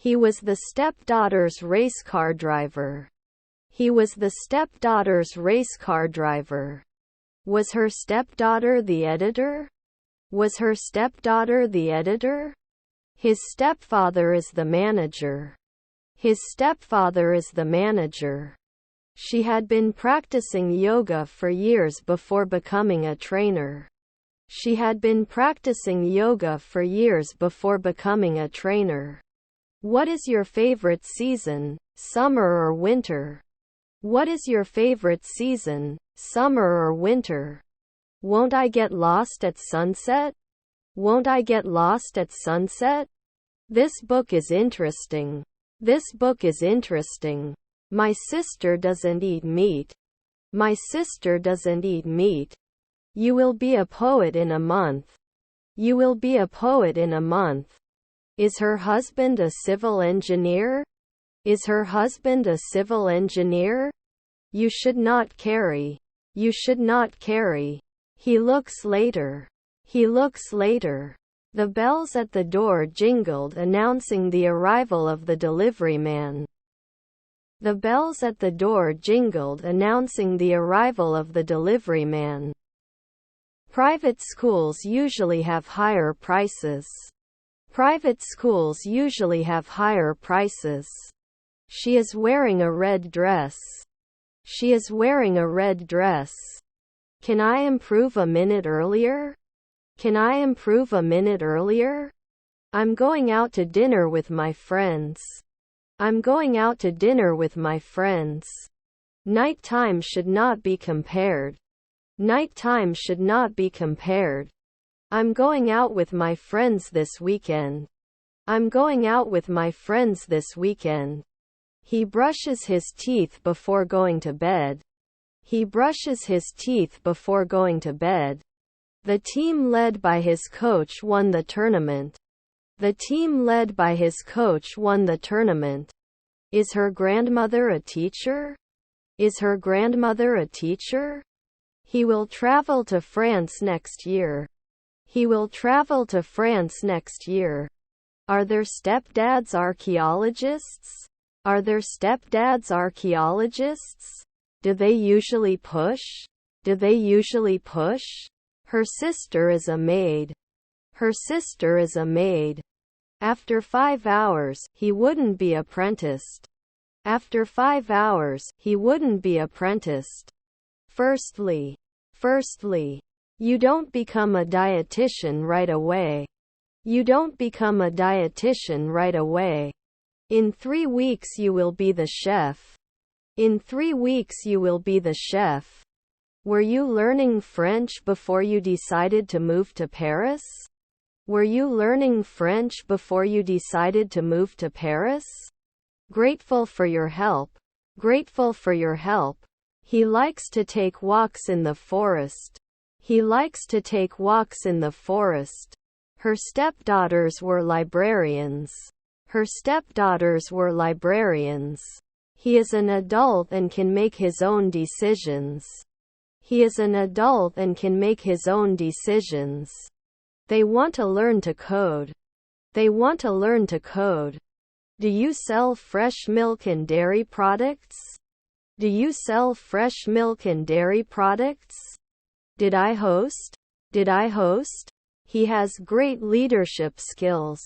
He was the stepdaughter's race car driver. He was the stepdaughter's race car driver. Was her stepdaughter the editor? Was her stepdaughter the editor? His stepfather is the manager. His stepfather is the manager. She had been practicing yoga for years before becoming a trainer. She had been practicing yoga for years before becoming a trainer. What is your favorite season, summer or winter? What is your favorite season, summer or winter? Won't I get lost at sunset? Won't I get lost at sunset? This book is interesting. This book is interesting. My sister doesn't eat meat. My sister doesn't eat meat. You will be a poet in a month. You will be a poet in a month. Is her husband a civil engineer? Is her husband a civil engineer? You should not carry. You should not carry. He looks later. He looks later. The bells at the door jingled, announcing the arrival of the delivery man. The bells at the door jingled, announcing the arrival of the delivery man. Private schools usually have higher prices. Private schools usually have higher prices. She is wearing a red dress. She is wearing a red dress. Can I improve a minute earlier? Can I improve a minute earlier? I'm going out to dinner with my friends. I'm going out to dinner with my friends. Nighttime should not be compared. Nighttime should not be compared. I'm going out with my friends this weekend. I'm going out with my friends this weekend. He brushes his teeth before going to bed. He brushes his teeth before going to bed. The team led by his coach won the tournament. The team led by his coach won the tournament. Is her grandmother a teacher? Is her grandmother a teacher? He will travel to France next year. He will travel to France next year. Are their stepdads archaeologists? Are their stepdads archaeologists? Do they usually push? Do they usually push? Her sister is a maid. Her sister is a maid. After 5 hours, he wouldn't be apprenticed. After 5 hours, he wouldn't be apprenticed. Firstly, you don't become a dietitian right away. You don't become a dietitian right away. In 3 weeks you will be the chef. In 3 weeks you will be the chef. Were you learning French before you decided to move to Paris? Were you learning French before you decided to move to Paris? Grateful for your help. Grateful for your help. He likes to take walks in the forest. He likes to take walks in the forest. Her stepdaughters were librarians. Her stepdaughters were librarians. He is an adult and can make his own decisions. He is an adult and can make his own decisions. They want to learn to code. They want to learn to code. Do you sell fresh milk and dairy products? Do you sell fresh milk and dairy products? Did I host? Did I host? He has great leadership skills.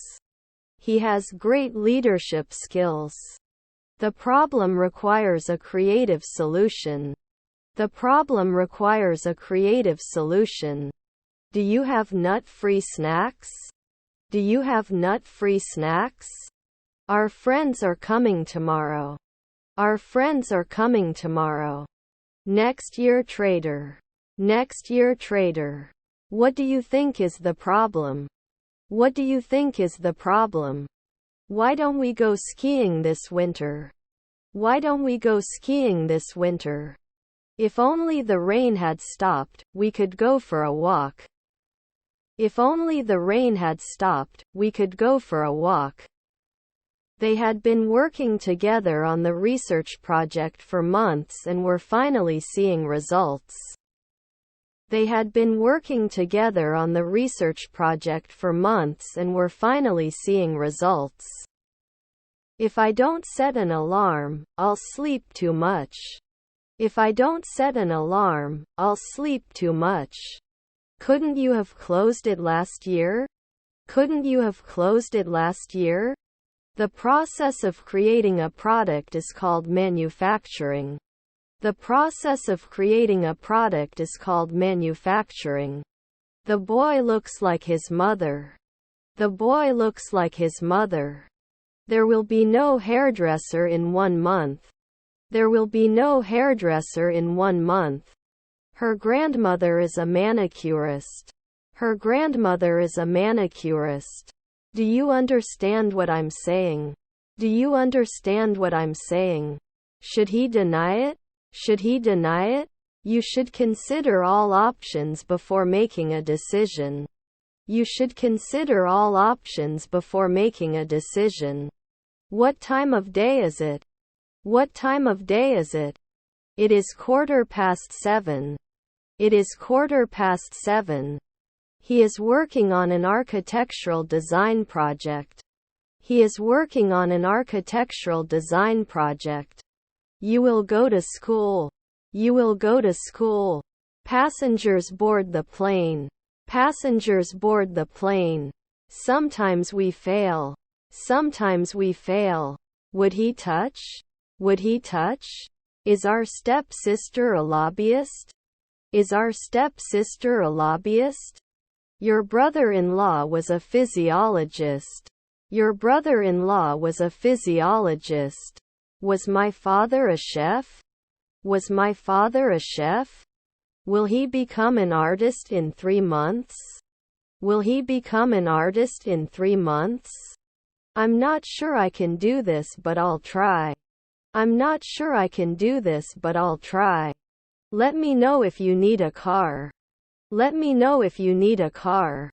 He has great leadership skills. The problem requires a creative solution. The problem requires a creative solution. Do you have nut-free snacks? Do you have nut-free snacks? Our friends are coming tomorrow. Our friends are coming tomorrow. Next year trader. Next year trader. What do you think is the problem? What do you think is the problem? Why don't we go skiing this winter? Why don't we go skiing this winter? If only the rain had stopped, we could go for a walk. If only the rain had stopped, we could go for a walk. They had been working together on the research project for months and were finally seeing results. They had been working together on the research project for months and were finally seeing results. If I don't set an alarm, I'll sleep too much. If I don't set an alarm, I'll sleep too much. Couldn't you have closed it last year? Couldn't you have closed it last year? The process of creating a product is called manufacturing. The process of creating a product is called manufacturing. The boy looks like his mother. The boy looks like his mother. There will be no hairdresser in 1 month. There will be no hairdresser in 1 month. Her grandmother is a manicurist. Her grandmother is a manicurist. Do you understand what I'm saying? Do you understand what I'm saying? Should he deny it? Should he deny it? You should consider all options before making a decision. You should consider all options before making a decision. What time of day is it? What time of day is it? It is 7:15. It is 7:15. He is working on an architectural design project. He is working on an architectural design project. You will go to school. You will go to school. Passengers board the plane. Passengers board the plane. Sometimes we fail. Sometimes we fail. Would he touch? Would he touch? Is our stepsister a lobbyist? Is our stepsister a lobbyist? Your brother-in-law was a physiologist. Your brother-in-law was a physiologist. Was my father a chef? Was my father a chef? Will he become an artist in 3 months? Will he become an artist in 3 months? I'm not sure I can do this, but I'll try. I'm not sure I can do this, but I'll try. Let me know if you need a car. Let me know if you need a car.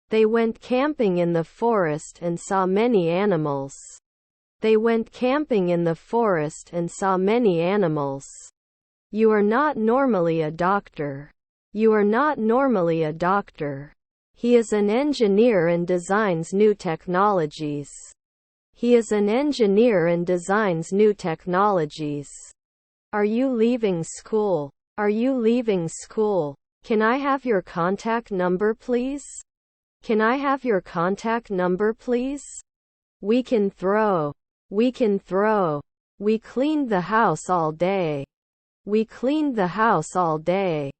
They went camping in the forest and saw many animals. They went camping in the forest and saw many animals. You are not normally a doctor. You are not normally a doctor. He is an engineer and designs new technologies. He is an engineer and designs new technologies. Are you leaving school? Are you leaving school? Can I have your contact number, please? Can I have your contact number, please? We can throw. We can throw. We cleaned the house all day. We cleaned the house all day.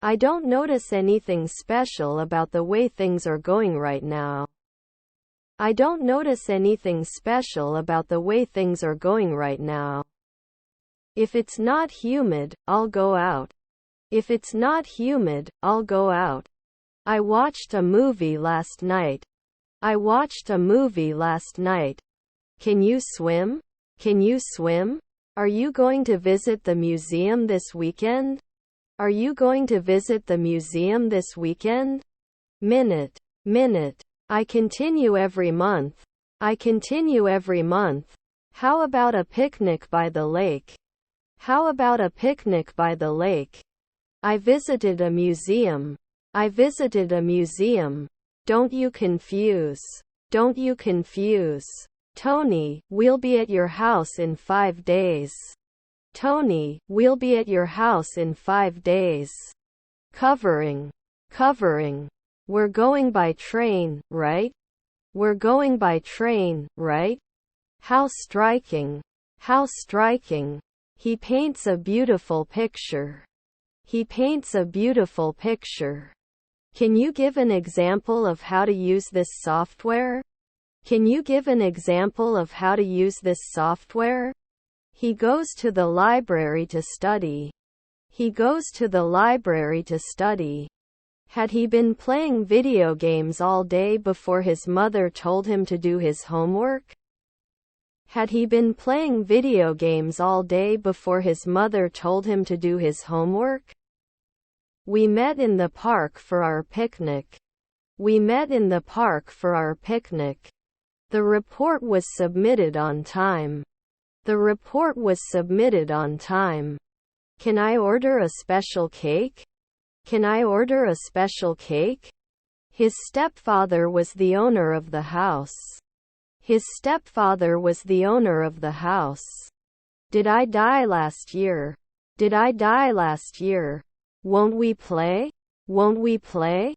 I don't notice anything special about the way things are going right now. I don't notice anything special about the way things are going right now. If it's not humid, I'll go out. If it's not humid, I'll go out. I watched a movie last night. I watched a movie last night. Can you swim? Can you swim? Are you going to visit the museum this weekend? Are you going to visit the museum this weekend? Minute. Minute. I continue every month. I continue every month. How about a picnic by the lake? How about a picnic by the lake? I visited a museum. I visited a museum. Don't you confuse. Don't you confuse. Tony, we'll be at your house in 5 days. Tony, we'll be at your house in 5 days. Covering. Covering. We're going by train, right? We're going by train, right? How striking. How striking. He paints a beautiful picture. He paints a beautiful picture. Can you give an example of how to use this software? Can you give an example of how to use this software? He goes to the library to study. He goes to the library to study. Had he been playing video games all day before his mother told him to do his homework? Had he been playing video games all day before his mother told him to do his homework? We met in the park for our picnic. We met in the park for our picnic. The report was submitted on time. The report was submitted on time. Can I order a special cake? Can I order a special cake? His stepfather was the owner of the house. His stepfather was the owner of the house. Did I die last year? Did I die last year? Won't we play? Won't we play?